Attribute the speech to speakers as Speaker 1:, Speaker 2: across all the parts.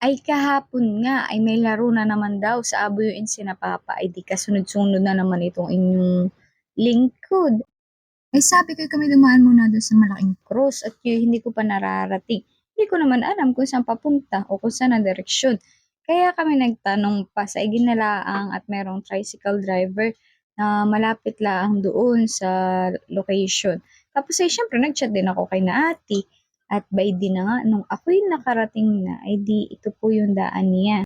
Speaker 1: Ay kahapon nga ay may laro na naman daw sa Abuyuin sina Papa ay di kasunod-sunod na naman itong inyong lingkod. Ay sabi ko kami dumaan muna doon sa malaking cross at yun, hindi ko pa nararating. Hindi ko naman alam kung saan papunta o kung saan ang direksyon. Kaya kami nagtanong pa sa Iginalaang at merong tricycle driver na malapit lang doon sa location. Tapos ay syempre nag-chat din ako kay na ate at by di na nga nung ako'y nakarating na ay di ito po yung daan niya.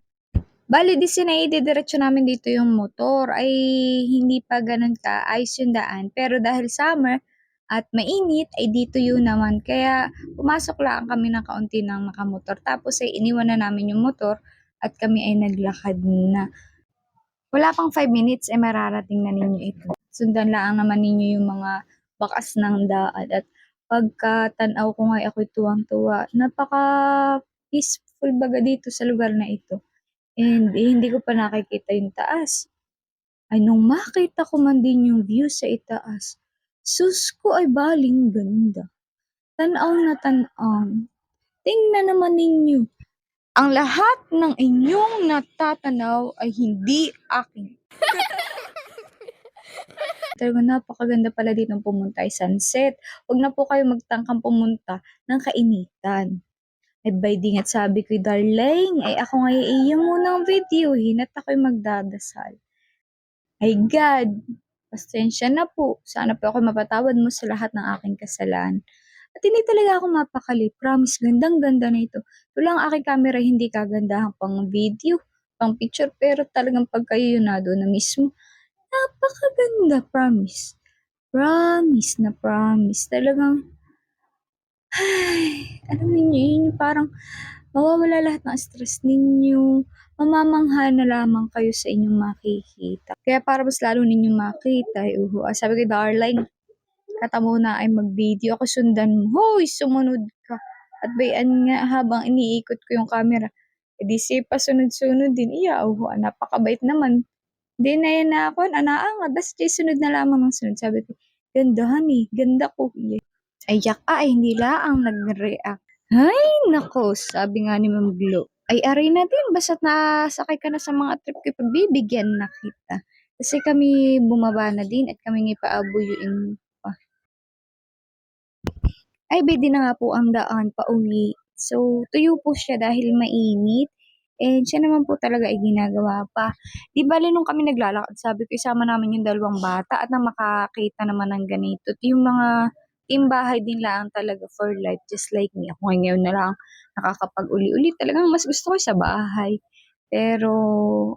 Speaker 1: Bale di sinaididiretso namin dito yung motor ay hindi pa ganun ka ayos yung daan. Pero dahil summer at mainit ay dito yun naman. Kaya pumasok lang kami ng kaunti ng nakamotor. Tapos ay iniwan na namin yung motor at kami ay naglakad na. Wala pang 5 minutes ay mararating na ninyo ito. Sundan lang naman ninyo yung mga bakas ng daan at pagkatanaw ko nga ako'y tuwang-tuwa. Napaka peaceful baga dito sa lugar na ito. And hindi ko pa nakikita yung taas. Ay nung makita ko man din yung view sa itaas, sus ko ay baling ganda. Tanaw na tanaw. Tingnan naman ninyo. Ang lahat ng inyong natatanaw ay hindi akin. Talaga napakaganda pala dito pumunta ay sunset. Huwag na po kayo magtangkang pumunta ng kainitan. Ay by dingat sabi ko, darling, ay ako nga iyo munang videohin at ako'y magdadasal. Ay God, pasensya na po. Sana po ako mapatawad mo sa lahat ng aking kasalanan. At hindi talaga ako mapakali. Promise, gandang-ganda na ito. Ito lang aking camera, hindi kagandahan pang video, pang picture, pero talagang pagkayo yun na doon na mismo. Napakaganda, promise. Promise na promise. Talagang, ay, alam niyo, yun yung parang mawawala lahat ng stress ninyo. Mamamangha na lamang kayo sa inyong makikita. Kaya para mas lalo ninyong makita, sabi ko, darling, katamo na ay mag-video ako sundan mo. Hoy, sumunod ka. At bayan nga habang iniikot ko yung camera, edi si pasunod-sunod din. Iya, napakabait naman. Di na yan na ako, anaangat. Basta sunod na lamang ng sunod. Sabi ko, gandahan eh, ganda ko. Iya. Ay, yak ay, hindi laang nag-react. Ay, nako, sabi nga ni Ma'am Glo. Ay, aray na din, basta't nasakay ka na sa mga trip ko, pagbibigyan na kita. Kasi kami bumaba na din at kami nga paabuyuin pa. Ay, pwede na nga po ang daan pa uwi. So, tuyo po siya dahil mainit. And siya naman po talaga ay ginagawa pa. Di bali nung kami naglalakad, sabi ko isama namin yung dalawang bata at nang makakita naman ng ganito. At yung mga timbahay din lang talaga for life, just like me. Ako ngayon na lang nakakapag-uli-uli. Talagang mas gusto ko sa bahay. Pero,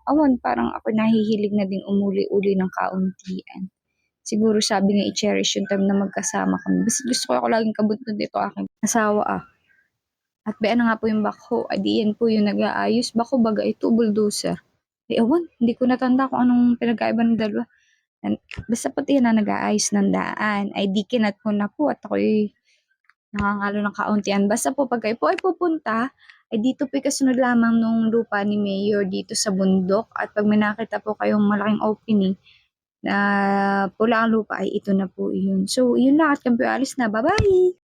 Speaker 1: awan, parang ako nahihilig na din umuli-uli ng kauntian. Siguro sabi nga i-cherish yung time na magkasama kami. Basta gusto ko ako laging kabuntot dito aking asawa At bayan na nga po yung bako. Adi yan po yung nag-aayos. Bako baga ito, bulldozer. Ay awan, hindi ko natanda kung anong pinagkaiba ng dalawa. Basta pati yan na nag-aayos ng daan. Ay di kinat ko na po at ako'y nakangalo ng kauntian. Basta po pag kayo po ay pupunta, ay dito po kasunod lamang nung lupa ni Mayor dito sa bundok. At pag may nakita po kayong malaking opening, na pula ang lupa ay ito na po yun. So, yun lang at kami alis na. Bye-bye!